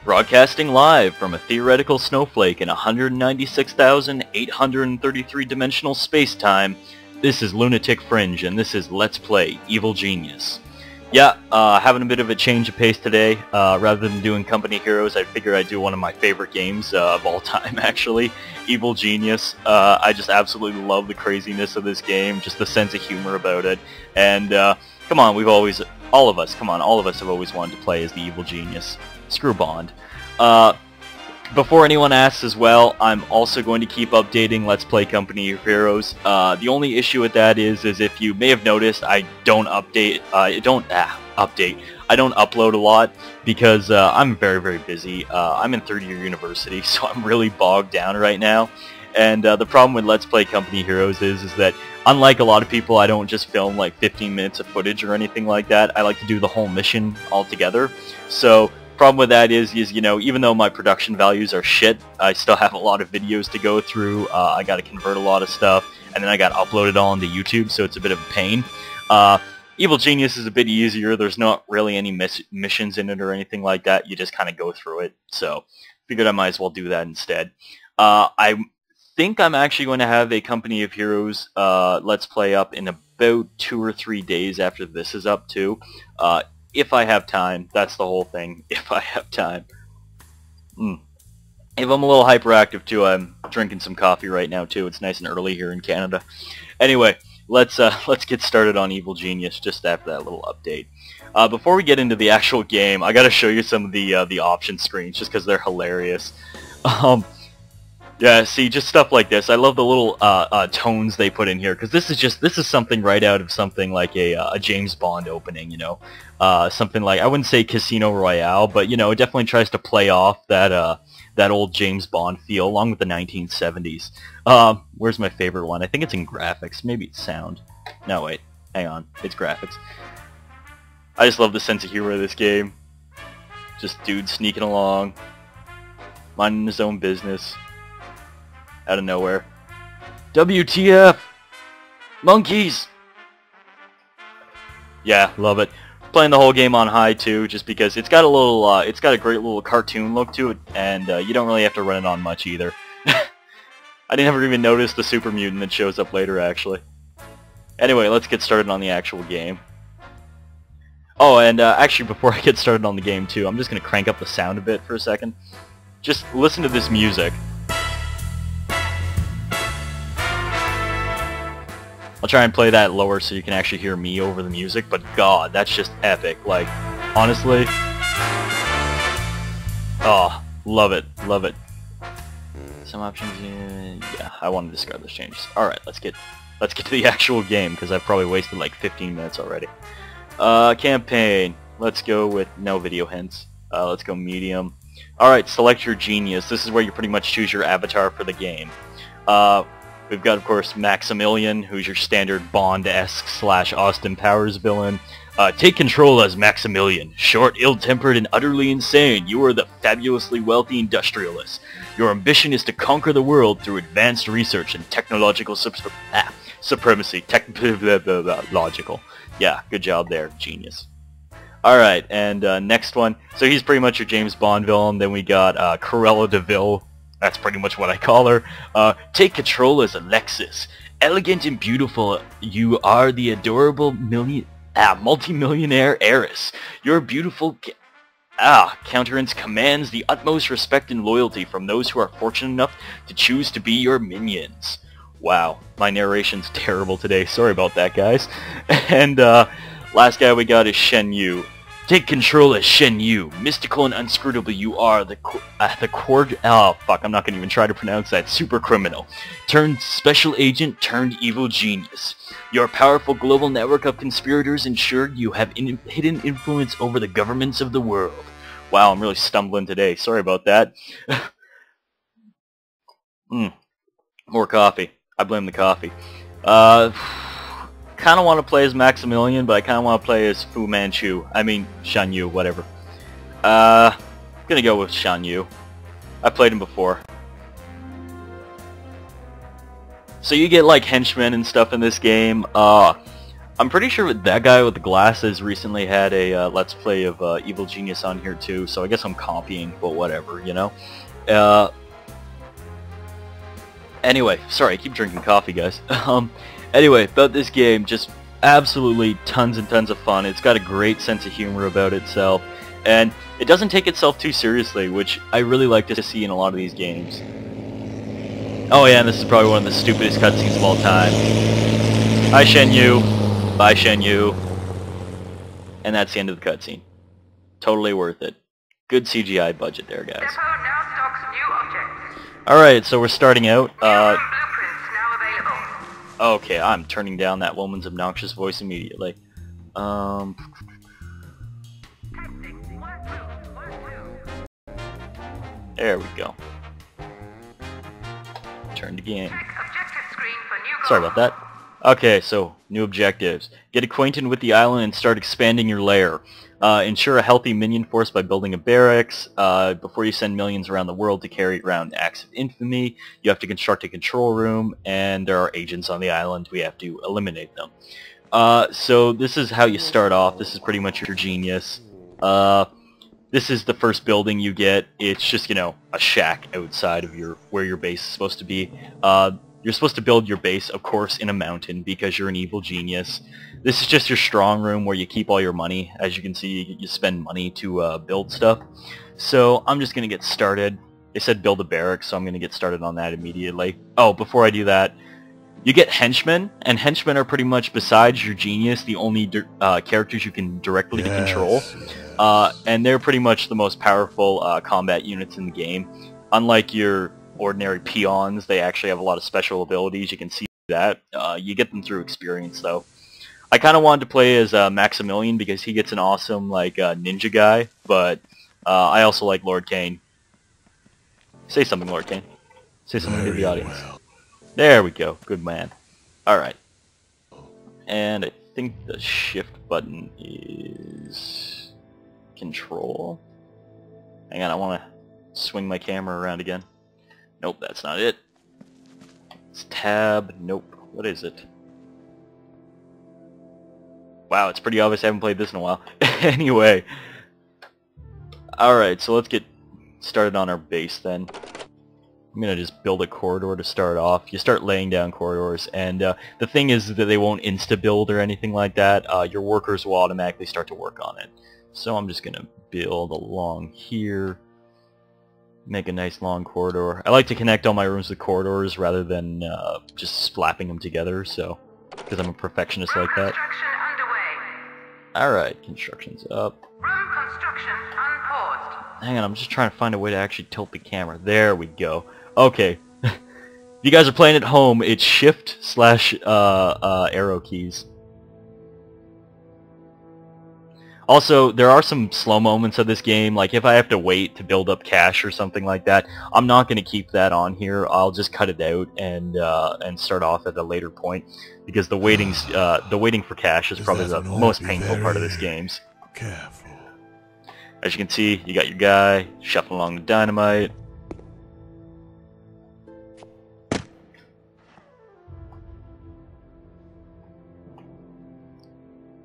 Broadcasting live from a theoretical snowflake in 196,833 dimensional space-time, this is Lunatic Fringe, and this is Let's Play Evil Genius. Yeah, having a bit of a change of pace today. Rather than doing Company Heroes, I figured I'd do one of my favorite games of all time, actually, Evil Genius. I just absolutely love the craziness of this game, just the sense of humor about it, and come on, all of us have always wanted to play as the Evil Genius. Screw Bond. Before anyone asks as well, I'm also going to keep updating Let's Play Company Heroes. The only issue with that is if you may have noticed, I don't update. I don't upload a lot because I'm very, very busy. I'm in third year university, so I'm really bogged down right now. And the problem with Let's Play Company Heroes is that unlike a lot of people, I don't just film like 15 minutes of footage or anything like that. I like to do the whole mission altogether. So problem with that is you know, even though my production values are shit, I still have a lot of videos to go through. I got to convert a lot of stuff, and then I got to upload it all into YouTube, so it's a bit of a pain. Evil Genius is a bit easier. There's not really any missions in it or anything like that. You just kind of go through it. So figured I might as well do that instead. I think I'm actually going to have a Company of Heroes Let's Play up in about 2 or 3 days after this is up too. If I have time. That's the whole thing. If I have time. If I'm a little hyperactive too, I'm drinking some coffee right now too. It's nice and early here in Canada. Anyway, let's get started on Evil Genius just after that little update. Before we get into the actual game, I gotta show you some of the option screens just because they're hilarious. Yeah, see, just stuff like this. I love the little tones they put in here, because this is something right out of something like a James Bond opening, you know. Something like, I wouldn't say Casino Royale, but, you know, it definitely tries to play off that old James Bond feel, along with the 1970s. Where's my favorite one? I think it's in graphics. Maybe it's sound. No, wait. Hang on. It's graphics. I just love the sense of humor of this game. Just dude sneaking along, minding his own business. Out of nowhere. WTF! Monkeys! Yeah, love it. Playing the whole game on high too, just because it's got a little, it's got a great little cartoon look to it, and you don't really have to run it on much either. I never even noticed the super mutant that shows up later, actually. Anyway, let's get started on the actual game. Oh, and actually, before I get started on the game too, I'm just gonna crank up the sound a bit for a second. Just listen to this music. I'll try and play that lower so you can actually hear me over the music, but god, that's just epic. Like, honestly. Oh, love it, love it. Some options, yeah, I want to discard those changes. Alright, let's get to the actual game, because I've probably wasted like 15 minutes already. Campaign. Let's go with no video hints. Let's go medium. Alright, select your genius. This is where you pretty much choose your avatar for the game. We've got, of course, Maximilian, who's your standard Bond-esque / Austin Powers villain. Take control as Maximilian. Short, ill-tempered, and utterly insane, you are the fabulously wealthy industrialist. Your ambition is to conquer the world through advanced research and technological supremacy. Logical. Yeah, good job there, genius. Alright, and next one. So he's pretty much your James Bond villain. Then we got Cruella de Vil. That's pretty much what I call her. Take control as Alexis. Elegant and beautiful, you are the adorable multi-millionaire heiress. Your beautiful countenance commands the utmost respect and loyalty from those who are fortunate enough to choose to be your minions. Wow, my narration's terrible today. Sorry about that, guys. And last guy we got is Shen Yu. Take control as Shen Yu. Mystical and unscrutable, you are oh fuck, I'm not gonna even try to pronounce that. Super criminal. Turned special agent turned evil genius. Your powerful global network of conspirators ensured you have hidden influence over the governments of the world. Wow, I'm really stumbling today. Sorry about that. More coffee. I blame the coffee. Kind of want to play as Maximilian, but I kind of want to play as Fu Manchu. I mean, Shan Yu, whatever. Gonna go with Shan Yu. I played him before. So you get like henchmen and stuff in this game. I'm pretty sure that guy with the glasses recently had a Let's Play of Evil Genius on here too, so I guess I'm copying, but whatever, you know? Anyway, sorry, I keep drinking coffee, guys. Anyway, about this game, just absolutely tons and tons of fun. It's got a great sense of humor about itself, and it doesn't take itself too seriously, which I really like to see in a lot of these games. Oh yeah, and this is probably one of the stupidest cutscenes of all time. Hi, Shenyu. Bye, Shenyu. And that's the end of the cutscene. Totally worth it. Good CGI budget there, guys. Depot now stocks new objects. Alright, so we're starting out. Blueprints now available. Okay, I'm turning down that woman's obnoxious voice immediately. Testing. Work two. There we go. Turn to game. Check objective screen for new Sorry about that. Okay, so new objectives. Get acquainted with the island and start expanding your lair. Ensure a healthy minion force by building a barracks. Before you send millions around the world to carry around acts of infamy, you have to construct a control room, and there are agents on the island. We have to eliminate them. So this is how you start off. This is pretty much your genius. This is the first building you get. It's just, you know, a shack outside of where your base is supposed to be. You're supposed to build your base, of course, in a mountain because you're an evil genius. This is just your strong room where you keep all your money. As you can see, you spend money to build stuff. So I'm just going to get started. They said build a barracks, so I'm going to get started on that immediately. Oh, before I do that, you get henchmen, and henchmen are pretty much, besides your genius, the only characters you can directly control. And they're pretty much the most powerful combat units in the game. Unlike your ordinary peons, they actually have a lot of special abilities. You can see that. You get them through experience, though. I kind of wanted to play as Maximilian because he gets an awesome, like, ninja guy, but I also like Lord Kane. Say something, Lord Kane. Say something to the audience. There we go. Good man. Alright. And I think the shift button is control. Hang on, I want to swing my camera around again. Nope, that's not it. It's tab. Nope. What is it? Wow, it's pretty obvious I haven't played this in a while. Anyway. Alright, so let's get started on our base then. I'm going to just build a corridor to start off. You start laying down corridors, and the thing is that they won't insta-build or anything like that. Your workers will automatically start to work on it. So I'm just going to build along here. Make a nice long corridor. I like to connect all my rooms with corridors rather than just slapping them together, so because I'm a perfectionist like that. Construction underway. Alright, construction's up. Room construction unpaused. Hang on, I'm just trying to find a way to actually tilt the camera. There we go. Okay. If you guys are playing at home, it's shift / arrow keys. Also, there are some slow moments of this game, like if I have to wait to build up cash or something like that, I'm not going to keep that on here. I'll just cut it out and start off at a later point, because the waiting for cash is probably the most painful part of this game. Careful. As you can see, you got your guy shuffling along the dynamite.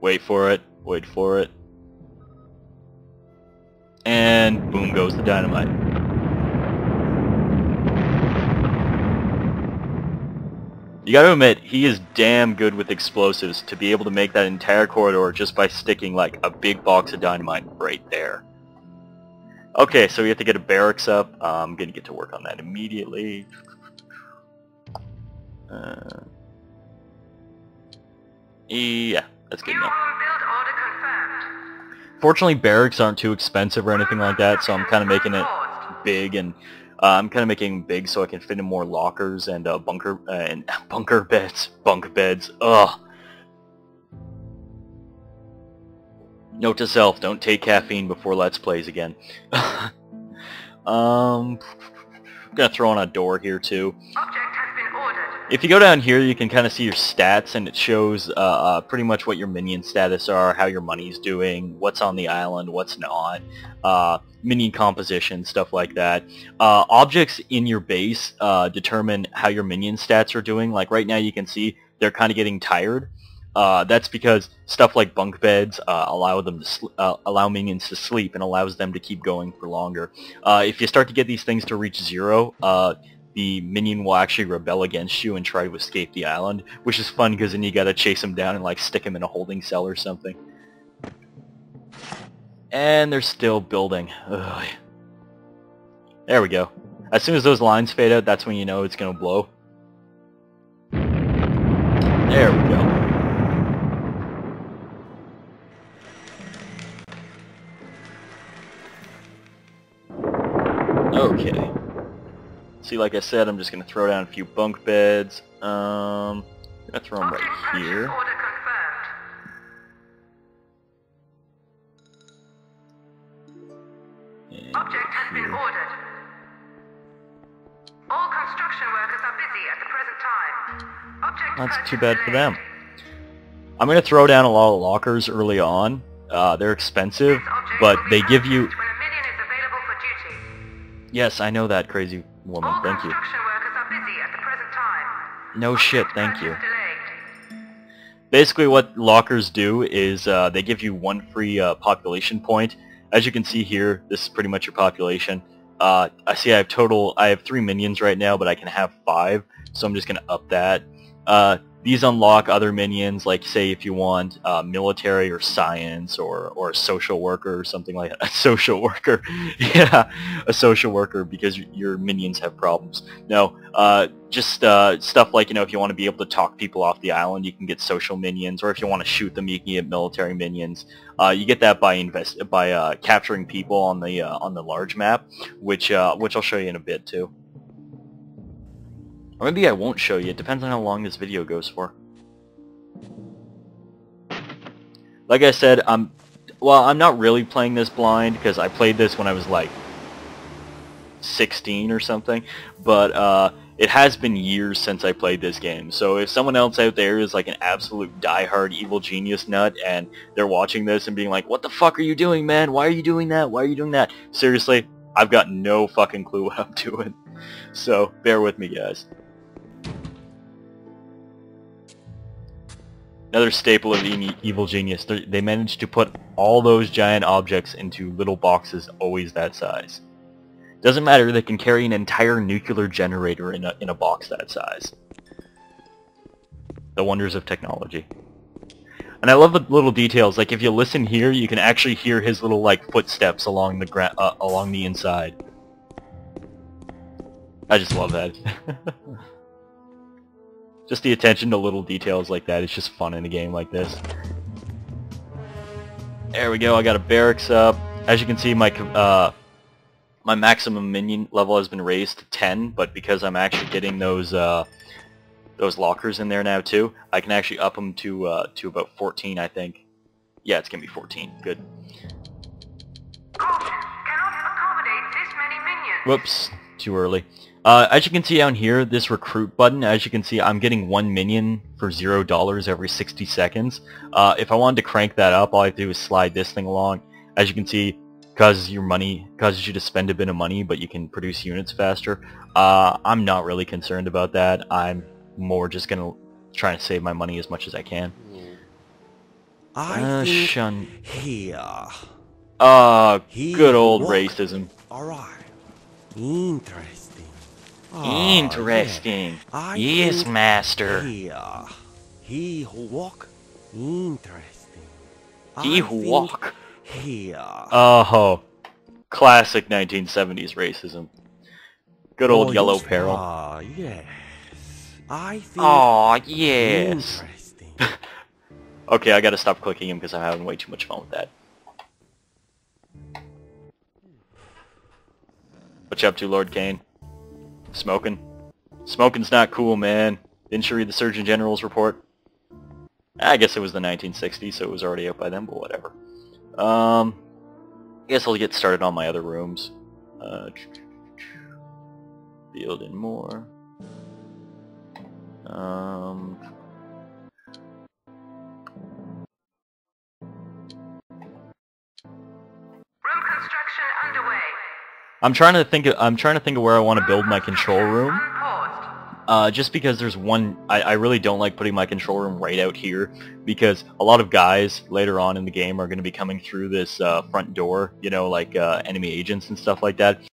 Wait for it, wait for it. And boom goes the dynamite. You gotta admit, he is damn good with explosives to be able to make that entire corridor just by sticking like a big box of dynamite right there. Okay, so we have to get a barracks up. I'm gonna get to work on that immediately. Yeah, that's good New enough. home build order confirmed. Fortunately, barracks aren't too expensive or anything like that, so I'm kind of making it big, and I'm kind of making it big so I can fit in more lockers and bunk beds. Ugh. Note to self: don't take caffeine before Let's Plays again. I'm gonna throw on a door here too. Object has been ordered. If you go down here, you can kind of see your stats, and it shows pretty much what your minion status are, how your money's doing, what's on the island, what's not, minion composition, stuff like that. Objects in your base determine how your minion stats are doing. Like right now you can see they're kind of getting tired. That's because stuff like bunk beds allow minions to sleep and allows them to keep going for longer. If you start to get these things to reach 0, the minion will actually rebel against you and try to escape the island, which is fun because then you gotta chase him down and like stick him in a holding cell or something. And they're still building. Ugh. There we go. As soon as those lines fade out, that's when you know it's gonna blow. There we go. Okay. See, like I said, I'm just gonna throw down a few bunk beds. I'm gonna throw them right here. Order confirmed. And Object has been ordered. All construction workers are busy at the present time. Object that's purchase too bad for delayed. them. I'm gonna throw down a lot of lockers early on. They're expensive, This object but will be they give you... purchased when a minion is available for duty. Yes, I know that, crazy woman. All Thank you. construction workers are busy at the present time. No shit, thank you. Purchase delayed. Basically what lockers do is they give you one free population point. As you can see here, this is pretty much your population. I see I have 3 minions right now, but I can have 5, so I'm just going to up that. These unlock other minions, like say if you want military or science or a social worker or something like that. A social worker. Yeah, a social worker because your minions have problems. No, just stuff like, you know, if you want to be able to talk people off the island, you can get social minions, or if you want to shoot them, you can get military minions. You get that by capturing people on the large map, which I'll show you in a bit too. Or maybe I won't show you. It depends on how long this video goes for. Like I said, I'm not really playing this blind because I played this when I was like 16 or something. But it has been years since I played this game. So if someone else out there is like an absolute diehard evil genius nut and they're watching this and being like, "What the fuck are you doing, man? Why are you doing that? Why are you doing that?" Seriously, I've got no fucking clue what I'm doing. So bear with me, guys. Another staple of Evil Genius, they managed to put all those giant objects into little boxes always that size. Doesn't matter, they can carry an entire nuclear generator in a box that size. The wonders of technology. And I love the little details, like if you listen here, you can actually hear his little like footsteps along the inside. I just love that. Just the attention to little details like that, it's just fun in a game like this. There we go, I got a barracks up. As you can see, my maximum minion level has been raised to 10, but because I'm actually getting those lockers in there now too, I can actually up them to about 14, I think. Yeah, it's gonna be 14. Good. Caution, cannot accommodate this many minions. Whoops, too early. As you can see down here, this recruit button, as you can see, I'm getting 1 minion for $0 every 60 seconds. If I wanted to crank that up, all I have to do is slide this thing along. As you can see, causes you to spend a bit of money, but you can produce units faster. I'm not really concerned about that. I'm more just gonna try to save my money as much as I can. I think Shun. here. Good old racism. Alright. Interesting. Interesting. I Yes, think master. Here. He who walk. Interesting. He who walk. Here. Oh, classic 1970s racism. Good old Yellow Peril. Yes. I think. Aw, yes. Interesting. Okay, I gotta stop clicking him because I'm having way too much fun with that. What you up to, Lord Kane? Smoking? Smoking's not cool, man. Didn't you read the Surgeon General's report? I guess it was the 1960s, so it was already out by then, but whatever. I guess I'll get started on my other rooms. Building more. Room construction underway. I'm trying to think of where I want to build my control room. Unpaused. just because there's one, I really don't like putting my control room right out here, because a lot of guys later on in the game are going to be coming through this front door, you know, like enemy agents and stuff like that.